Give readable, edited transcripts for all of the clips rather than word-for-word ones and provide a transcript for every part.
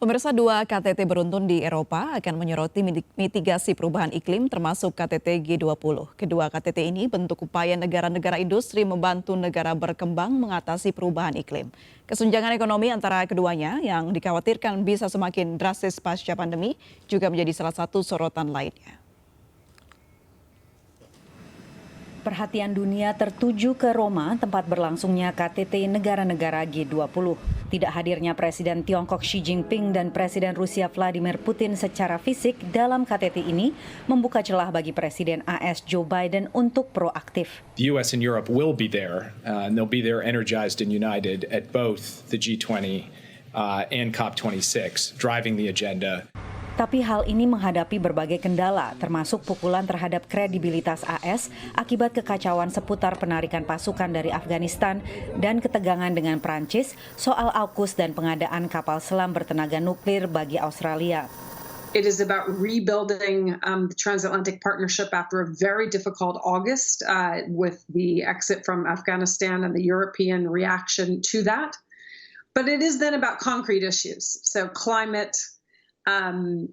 Pemirsa, dua KTT beruntun di Eropa akan menyoroti mitigasi perubahan iklim termasuk KTT G20. Kedua KTT ini bentuk upaya negara-negara industri membantu negara berkembang mengatasi perubahan iklim. Kesenjangan ekonomi antara keduanya yang dikhawatirkan bisa semakin drastis pasca pandemi juga menjadi salah satu sorotan lainnya. Perhatian dunia tertuju ke Roma, tempat berlangsungnya KTT negara-negara G20. Tidak hadirnya Presiden Tiongkok Xi Jinping dan Presiden Rusia Vladimir Putin secara fisik dalam KTT ini membuka celah bagi Presiden AS Joe Biden untuk proaktif. The US and Europe will be there, and they'll be there energized and united at both the G20 and COP26, driving the agenda. Tapi hal ini menghadapi berbagai kendala, termasuk pukulan terhadap kredibilitas AS akibat kekacauan seputar penarikan pasukan dari Afghanistan dan ketegangan dengan Prancis soal AUKUS dan pengadaan kapal selam bertenaga nuklir bagi Australia. It is about rebuilding the transatlantic partnership after a very difficult August with the exit from Afghanistan and the European reaction to that. But it is then about concrete issues, so climate,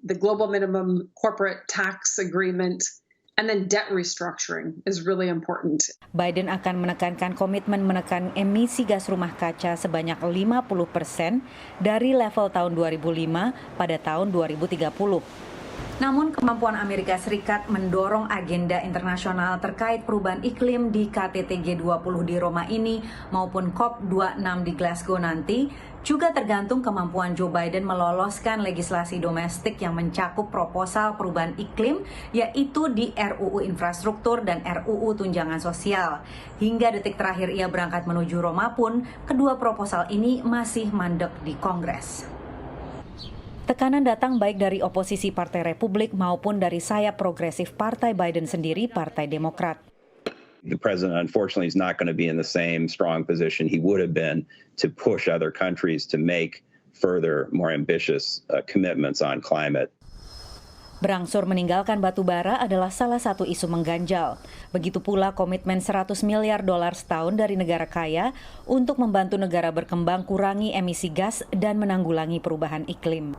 the global minimum corporate tax agreement, and then debt restructuring is really important. Biden akan menekankan komitmen menekan emisi gas rumah kaca sebanyak 50% dari level tahun 2005 pada tahun 2030. Namun kemampuan Amerika Serikat mendorong agenda internasional terkait perubahan iklim di KTT G20 di Roma ini maupun COP26 di Glasgow nanti juga tergantung kemampuan Joe Biden meloloskan legislasi domestik yang mencakup proposal perubahan iklim, yaitu di RUU Infrastruktur dan RUU Tunjangan Sosial. Hingga detik terakhir ia berangkat menuju Roma pun, kedua proposal ini masih mandek di Kongres. Tekanan datang baik dari oposisi Partai Republik maupun dari sayap progresif Partai Biden sendiri, Partai Demokrat. The president, unfortunately, is not going to be in the same strong position he would have been to push other countries to make further, more ambitious commitments on climate. Berangsur meninggalkan batu bara adalah salah satu isu mengganjal. Begitu pula komitmen 100 miliar dolar setahun dari negara kaya untuk membantu negara berkembang kurangi emisi gas dan menanggulangi perubahan iklim.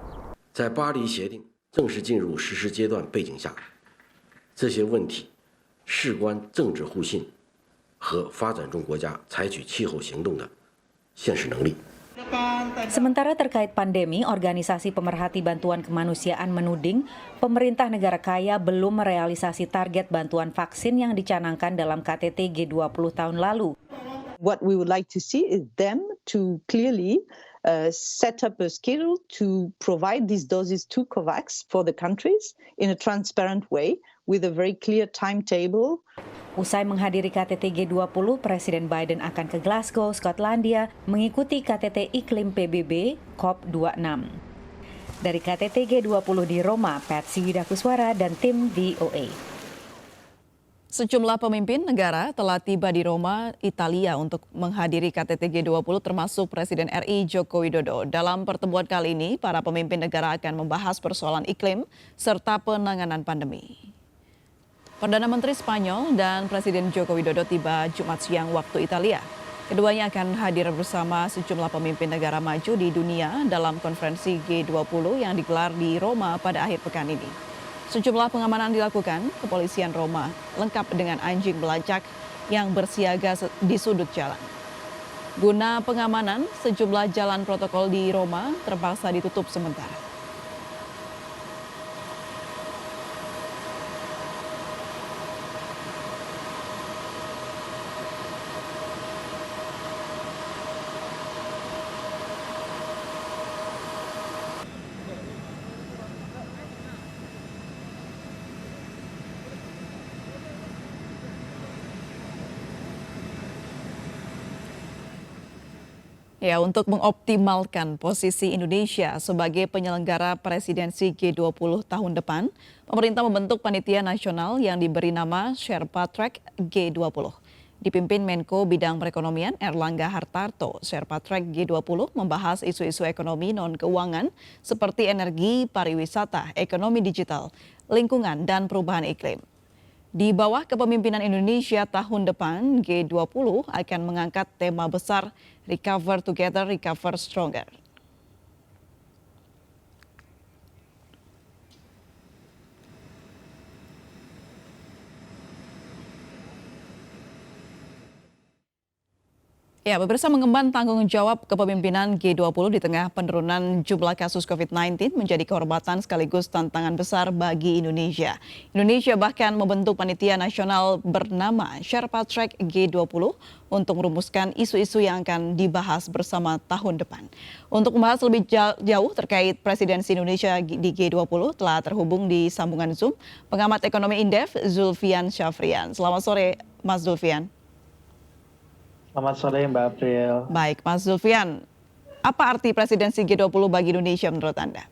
在巴黎协定正式进入实施阶段背景下，这些问题事关政治互信和发展中国家采取气候行动的现实能力。 Sementara terkait pandemi, Organisasi Pemerhati Bantuan Kemanusiaan menuding pemerintah negara kaya belum merealisasi target bantuan vaksin yang dicanangkan dalam KTT G20 tahun lalu. What we would like to see is them to clearly set up a schedule to provide these doses to COVAX for the countries in a transparent way with a very clear timetable. Usai menghadiri KTT G20, Presiden Biden akan ke Glasgow, Skotlandia, mengikuti KTT Iklim PBB COP26. Dari KTT G20 di Roma, Patsy Widakuswara dan tim VOA. Sejumlah pemimpin negara telah tiba di Roma, Italia untuk menghadiri KTT G20 termasuk Presiden RI Joko Widodo. Dalam pertemuan kali ini, para pemimpin negara akan membahas persoalan iklim serta penanganan pandemi. Perdana Menteri Spanyol dan Presiden Joko Widodo tiba Jumat siang waktu Italia. Keduanya akan hadir bersama sejumlah pemimpin negara maju di dunia dalam konferensi G20 yang digelar di Roma pada akhir pekan ini. Sejumlah pengamanan dilakukan, kepolisian Roma lengkap dengan anjing belacak yang bersiaga di sudut jalan. Guna pengamanan, sejumlah jalan protokol di Roma terpaksa ditutup sementara. Ya, untuk mengoptimalkan posisi Indonesia sebagai penyelenggara presidensi G20 tahun depan, pemerintah membentuk panitia nasional yang diberi nama Sherpa Track G20. Dipimpin Menko Bidang Perekonomian Erlangga Hartarto, Sherpa Track G20 membahas isu-isu ekonomi non-keuangan seperti energi, pariwisata, ekonomi digital, lingkungan, dan perubahan iklim. Di bawah kepemimpinan Indonesia tahun depan, G20 akan mengangkat tema besar Recover Together, Recover Stronger. Ya, pemirsa, mengemban tanggung jawab kepemimpinan G20 di tengah penurunan jumlah kasus COVID-19 menjadi kehormatan sekaligus tantangan besar bagi Indonesia. Indonesia bahkan membentuk panitia nasional bernama Sherpa Track G20 untuk merumuskan isu-isu yang akan dibahas bersama tahun depan. Untuk membahas lebih jauh terkait presidensi Indonesia di G20 telah terhubung di sambungan Zoom pengamat ekonomi Indef Zulfian Syafrian. Selamat sore, Mas Zulfian. Selamat sore Mbak April. Baik, Mas Zulfian, apa arti presidensi G20 bagi Indonesia menurut Anda?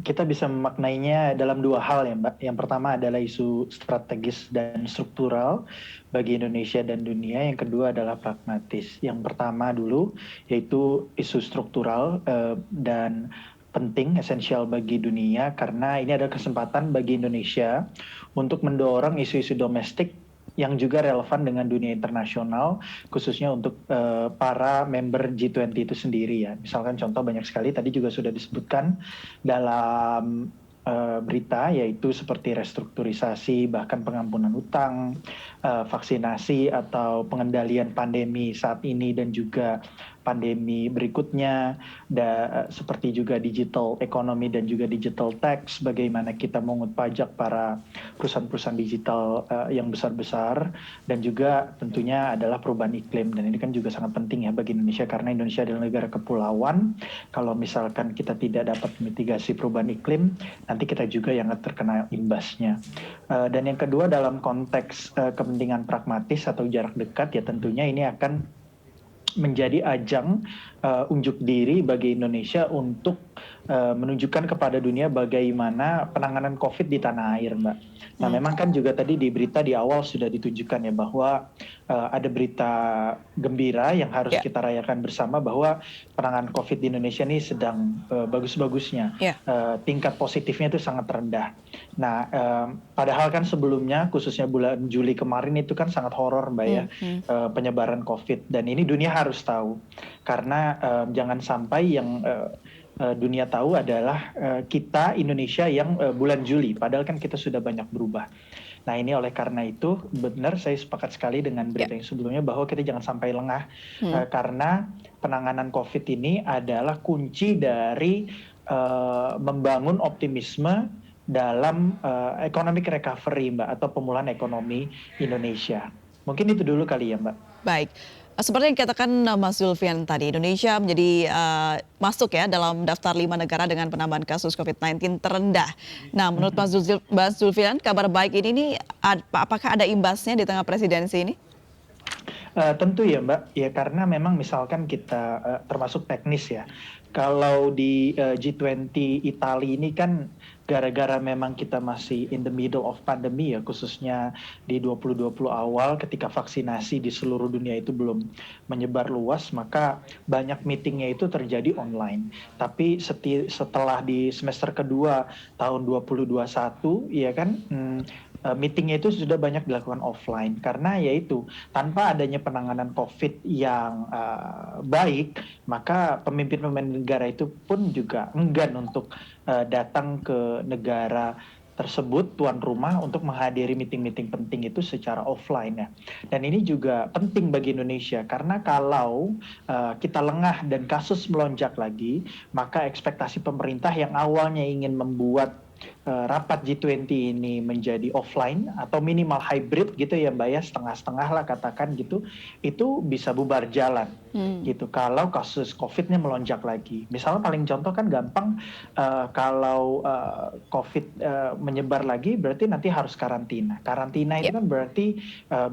Kita bisa memaknainya dalam dua hal ya Mbak. Yang pertama adalah isu strategis dan struktural bagi Indonesia dan dunia. Yang kedua adalah pragmatis. Yang pertama dulu yaitu isu struktural dan penting, esensial bagi dunia karena ini adalah kesempatan bagi Indonesia untuk mendorong isu-isu domestik yang juga relevan dengan dunia internasional, khususnya untuk para member G20 itu sendiri ya. Misalkan contoh banyak sekali, tadi juga sudah disebutkan dalam berita, yaitu seperti restrukturisasi, bahkan pengampunan utang, vaksinasi atau pengendalian pandemi saat ini dan juga pandemi berikutnya, seperti juga digital economy dan juga digital tax, bagaimana kita mengut pajak para perusahaan-perusahaan digital yang besar-besar, dan juga tentunya adalah perubahan iklim. Dan ini kan juga sangat penting ya bagi Indonesia, karena Indonesia adalah negara kepulauan. Kalau misalkan kita tidak dapat mitigasi perubahan iklim, nanti kita juga yang terkena imbasnya. Dan yang kedua dalam konteks kepentingan pragmatis atau jarak dekat, ya tentunya ini akan menjadi ajang unjuk diri bagi Indonesia untuk menunjukkan kepada dunia bagaimana penanganan COVID di tanah air, Mbak. Nah, memang kan juga tadi di berita di awal sudah ditunjukkan ya bahwa ada berita gembira yang harus kita rayakan bersama bahwa penanganan COVID di Indonesia ini sedang bagus-bagusnya. Tingkat positifnya itu sangat rendah. Nah, padahal kan sebelumnya khususnya bulan Juli kemarin itu kan sangat horor, Mbak ya, penyebaran COVID. Dan ini dunia harus tahu. Karena jangan sampai yang dunia tahu adalah kita Indonesia yang bulan Juli, padahal kan kita sudah banyak berubah. Nah, ini oleh karena itu benar saya sepakat sekali dengan berita yang sebelumnya bahwa kita jangan sampai lengah karena penanganan COVID ini adalah kunci dari membangun optimisme dalam economic recovery, Mbak, atau pemulihan ekonomi Indonesia. Mungkin itu dulu kali ya, Mbak. Baik. Seperti yang dikatakan Mas Zulfian tadi, Indonesia menjadi masuk ya dalam daftar 5 negara dengan penambahan kasus COVID-19 terendah. Nah, menurut Mas Zulfian, kabar baik ini apakah ada imbasnya di tengah presidensi ini? Tentu ya Mbak, ya karena memang misalkan kita termasuk teknis ya. Kalau di G20 Italia ini kan gara-gara memang kita masih in the middle of pandemi ya, khususnya di 2020 awal ketika vaksinasi di seluruh dunia itu belum menyebar luas, maka banyak meetingnya itu terjadi online. Tapi setelah di semester kedua tahun 2021 ya kan, meetingnya itu sudah banyak dilakukan offline karena yaitu tanpa adanya penanganan COVID yang baik, maka pemimpin-pemimpin negara itu pun juga enggan untuk datang ke negara tersebut tuan rumah untuk menghadiri meeting-meeting penting itu secara offline ya. Dan ini juga penting bagi Indonesia karena kalau kita lengah dan kasus melonjak lagi, maka ekspektasi pemerintah yang awalnya ingin membuat rapat G20 ini menjadi offline atau minimal hybrid gitu ya Mbak ya, setengah-setengah lah katakan gitu, itu bisa bubar jalan gitu kalau kasus COVID-nya melonjak lagi. Misalnya paling contoh kan gampang, kalau COVID menyebar lagi berarti nanti harus karantina. Karantina itu kan berarti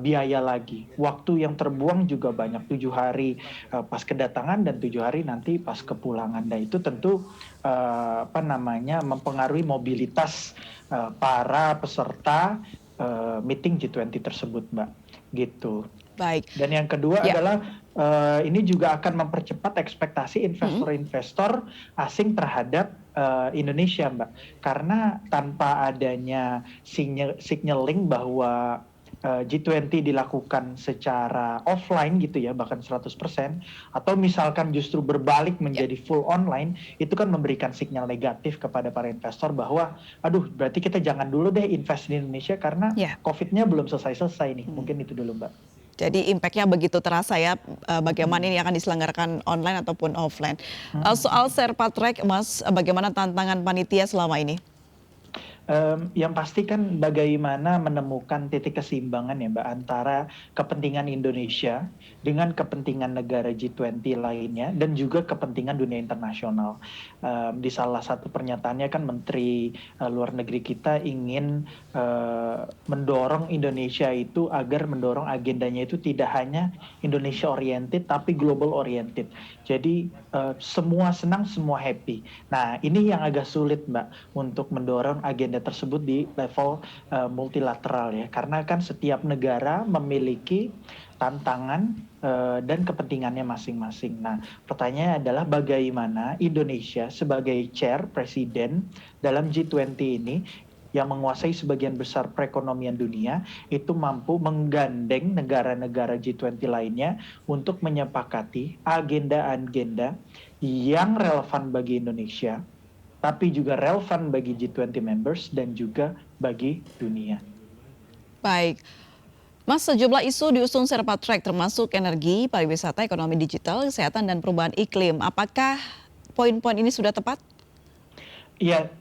biaya lagi. Waktu yang terbuang juga banyak, 7 hari pas kedatangan dan 7 hari nanti pas kepulangan. Dan itu tentu mempengaruhi mobilitas para peserta meeting G20 tersebut, Mbak. Gitu. Baik. Dan yang kedua adalah ini juga akan mempercepat ekspektasi investor-investor asing terhadap Indonesia, Mbak. Karena tanpa adanya signaling bahwa G20 dilakukan secara offline gitu ya, bahkan 100%, atau misalkan justru berbalik menjadi full online, itu kan memberikan sinyal negatif kepada para investor bahwa aduh berarti kita jangan dulu deh invest di Indonesia karena COVID-nya belum selesai-selesai nih. Mungkin itu dulu Mbak. Jadi impact-nya begitu terasa ya, bagaimana ini akan diselenggarakan online ataupun offline. Soal Sherpa Track, Mas, bagaimana tantangan panitia selama ini? Yang pasti kan bagaimana menemukan titik keseimbangan ya Mbak antara kepentingan Indonesia dengan kepentingan negara G20 lainnya dan juga kepentingan dunia internasional. Di salah satu pernyataannya kan Menteri Luar Negeri kita ingin mendorong Indonesia itu agar mendorong agendanya itu tidak hanya Indonesia oriented tapi global oriented. Jadi semua senang, semua happy. Nah ini yang agak sulit Mbak untuk mendorong agenda tersebut di level multilateral ya, karena kan setiap negara memiliki tantangan dan kepentingannya masing-masing. Nah, pertanyaannya adalah bagaimana Indonesia sebagai chair presiden dalam G20 ini yang menguasai sebagian besar perekonomian dunia itu mampu menggandeng negara-negara G20 lainnya untuk menyepakati agenda-agenda yang relevan bagi Indonesia, tapi juga relevan bagi G20 members dan juga bagi dunia. Baik. Mas, sejumlah isu diusung Sherpa Track termasuk energi, pariwisata, ekonomi digital, kesehatan, dan perubahan iklim. Apakah poin-poin ini sudah tepat? Iya,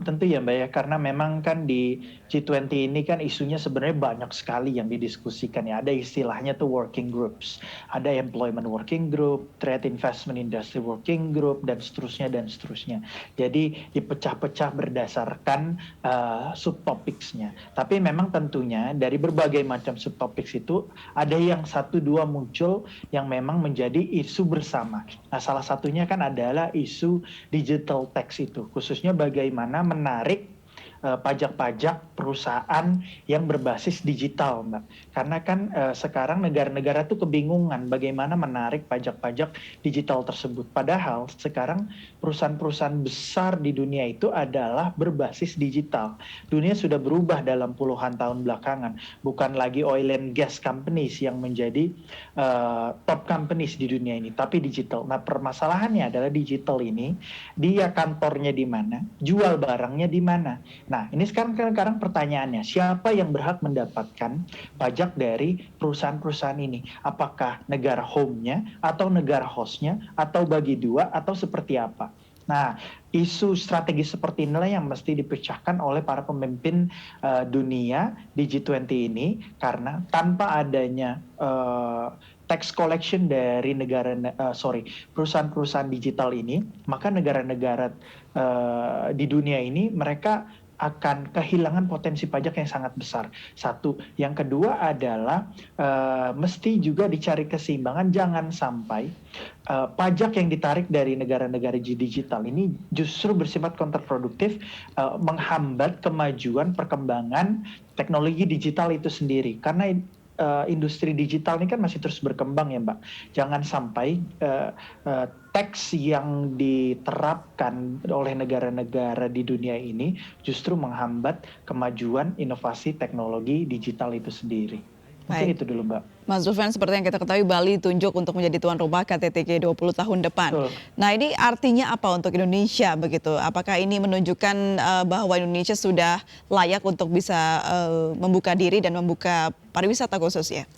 tentu ya Mbak ya, karena memang kan di G20 ini kan isunya sebenarnya banyak sekali yang didiskusikan ya. Ada istilahnya tuh working groups, ada employment working group, trade investment industry working group, dan seterusnya dan seterusnya. Jadi dipecah-pecah berdasarkan subtopicsnya. Tapi memang tentunya dari berbagai macam subtopics itu ada yang satu dua muncul yang memang menjadi isu bersama. Nah salah satunya kan adalah isu digital tax itu, khususnya bagaimana menarik pajak-pajak perusahaan yang berbasis digital, Mbak. Karena kan sekarang negara-negara tuh kebingungan bagaimana menarik pajak-pajak digital tersebut. Padahal sekarang perusahaan-perusahaan besar di dunia itu adalah berbasis digital. Dunia sudah berubah dalam puluhan tahun belakangan. Bukan lagi oil and gas companies yang menjadi top companies di dunia ini, tapi digital. Nah, permasalahannya adalah digital ini, dia kantornya di mana, jual barangnya di mana. Nah, ini sekarang pertanyaannya, siapa yang berhak mendapatkan pajak dari perusahaan-perusahaan ini? Apakah negara home-nya, atau negara host-nya, atau bagi dua, atau seperti apa? Nah, isu strategi seperti inilah yang mesti dipecahkan oleh para pemimpin dunia di G20 ini, karena tanpa adanya tax collection dari perusahaan-perusahaan digital ini, maka negara-negara di dunia ini mereka akan kehilangan potensi pajak yang sangat besar. Satu, yang kedua adalah mesti juga dicari keseimbangan, jangan sampai pajak yang ditarik dari negara-negara digital ini justru bersifat kontraproduktif, menghambat kemajuan perkembangan teknologi digital itu sendiri. Karena industri digital ini kan masih terus berkembang ya Mbak. Jangan sampai teks yang diterapkan oleh negara-negara di dunia ini justru menghambat kemajuan inovasi teknologi digital itu sendiri. Mungkin itu dulu Mbak. Mas Zulfan, seperti yang kita ketahui Bali tunjuk untuk menjadi tuan rumah KTT G20 tahun depan. Betul. Nah ini artinya apa untuk Indonesia begitu? Apakah ini menunjukkan bahwa Indonesia sudah layak untuk bisa membuka diri dan membuka pariwisata khususnya?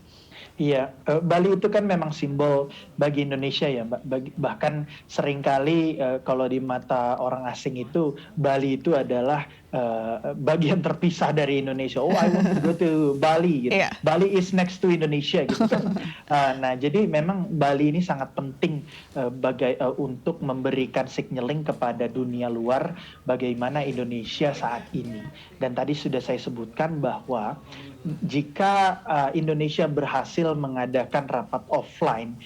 Iya, Bali itu kan memang simbol bagi Indonesia ya, Mbak. Bahkan seringkali kalau di mata orang asing itu Bali itu adalah bagian terpisah dari Indonesia. Oh, I want to go to Bali. Gitu. Yeah. Bali is next to Indonesia. Gitu kan. Nah, jadi memang Bali ini sangat penting untuk memberikan signaling kepada dunia luar bagaimana Indonesia saat ini. Dan tadi sudah saya sebutkan bahwa jika Indonesia berhasil mengadakan rapat offline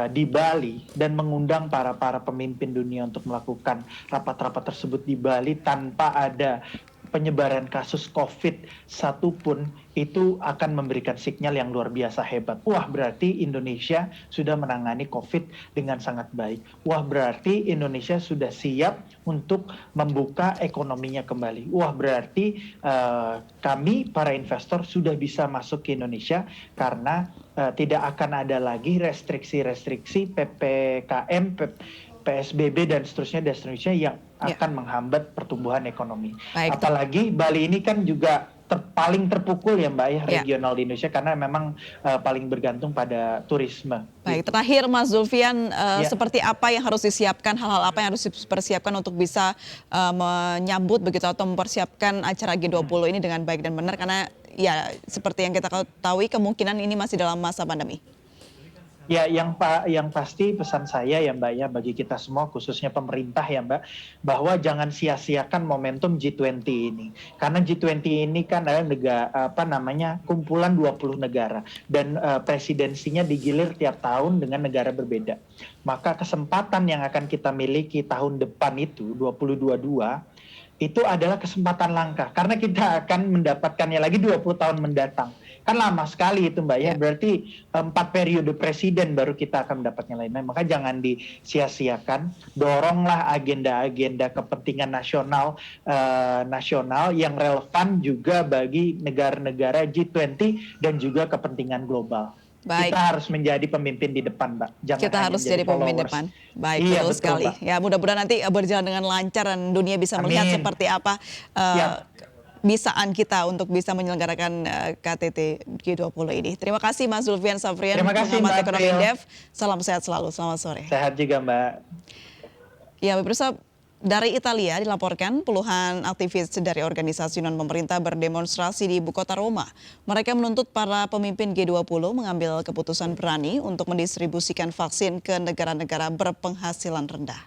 di Bali dan mengundang para pemimpin dunia untuk melakukan rapat-rapat tersebut di Bali tanpa ada penyebaran kasus COVID satupun, itu akan memberikan sinyal yang luar biasa hebat. Wah, berarti Indonesia sudah menangani COVID dengan sangat baik. Wah, berarti Indonesia sudah siap untuk membuka ekonominya kembali. Wah, berarti kami para investor sudah bisa masuk ke Indonesia karena tidak akan ada lagi restriksi-restriksi PPKM, PSBB dan seterusnya yang akan menghambat pertumbuhan ekonomi. Baik. Apalagi Bali ini kan juga paling terpukul ya Mbak ya, Ya. regional di Indonesia karena memang paling bergantung pada turisme. Baik, terakhir Mas Zulfian, Ya. seperti apa yang harus disiapkan, hal-hal apa yang harus dipersiapkan untuk bisa menyambut begitu atau mempersiapkan acara G20 ini dengan baik dan benar, karena ya seperti yang kita ketahui kemungkinan ini masih dalam masa pandemi. Ya, yang pasti pesan saya ya Mbak ya bagi kita semua khususnya pemerintah ya Mbak, bahwa jangan sia-siakan momentum G20 ini. Karena G20 ini kan adalah kumpulan 20 negara dan presidensinya digilir tiap tahun dengan negara berbeda. Maka kesempatan yang akan kita miliki tahun depan itu 2022 itu adalah kesempatan langka karena kita akan mendapatkannya lagi 20 tahun mendatang. Kan lama sekali itu Mbak ya, berarti 4 periode presiden baru kita akan mendapatnya lainnya. Maka jangan disia-siakan, doronglah agenda-agenda kepentingan nasional yang relevan juga bagi negara-negara G20 dan juga kepentingan global. Baik. Kita harus menjadi pemimpin di depan, Mbak. Jangan Kita harus jadi pemimpin depan. Baik, iya, betul sekali. Mbak. Ya, mudah-mudahan nanti berjalan dengan lancar dan dunia bisa melihat Amin. seperti apa bisaan kita untuk bisa menyelenggarakan KTT G20 ini. Terima kasih Mas Zulfian Safrian, Terima kasih, pengamat Mbak ekonomi April. Indef. Salam sehat selalu. Selamat sore. Sehat juga, Mbak. Ya, pemirsa, dari Italia dilaporkan puluhan aktivis dari organisasi non-pemerintah berdemonstrasi di ibu kota Roma. Mereka menuntut para pemimpin G20 mengambil keputusan berani untuk mendistribusikan vaksin ke negara-negara berpenghasilan rendah.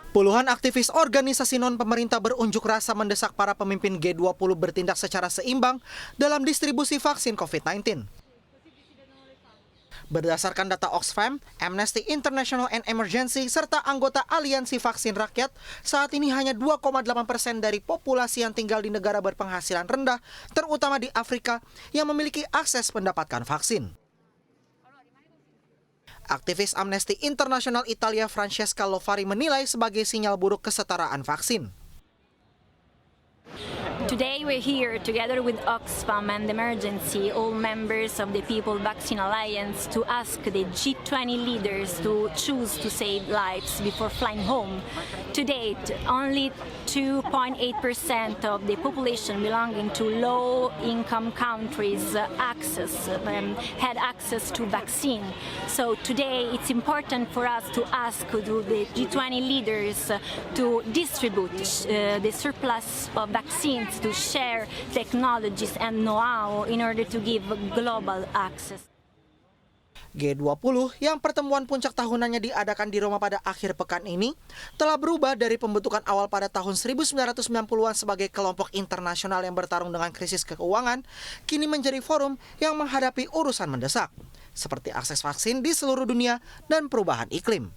Puluhan aktivis organisasi non-pemerintah berunjuk rasa mendesak para pemimpin G20 bertindak secara seimbang dalam distribusi vaksin COVID-19. Berdasarkan data Oxfam, Amnesty International and Emergency, serta anggota Aliansi Vaksin Rakyat, saat ini hanya 2,8% dari populasi yang tinggal di negara berpenghasilan rendah, terutama di Afrika, yang memiliki akses mendapatkan vaksin. Aktivis Amnesty International Italia Francesca Lovari menilai sebagai sinyal buruk kesetaraan vaksin. Today we're here together with Oxfam and Emergency, all members of the People Vaccine Alliance, to ask the G20 leaders to choose to save lives before flying home. To date, only 2.8% of the population belonging to low-income countries had access to vaccine. So today it's important for us to ask the G20 leaders to distribute the surplus of vaccines, to share technologies and know-how in order to give global access. G20 yang pertemuan puncak tahunannya diadakan di Roma pada akhir pekan ini telah berubah dari pembentukan awal pada tahun 1990-an sebagai kelompok internasional yang bertarung dengan krisis keuangan, kini menjadi forum yang menghadapi urusan mendesak, seperti akses vaksin di seluruh dunia dan perubahan iklim.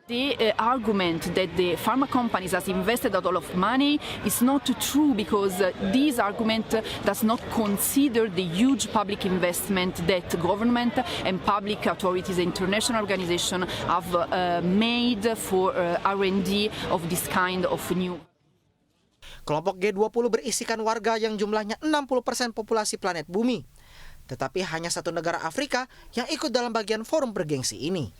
The argument that the pharma companies has invested a lot of money is not true, because this argument does not consider the huge public investment that government and public authorities and international organizations have made for R&D of this kind of new. Kelompok G20 berisikan warga yang jumlahnya 60% populasi planet bumi. Tetapi hanya satu negara Afrika yang ikut dalam bagian forum bergengsi ini.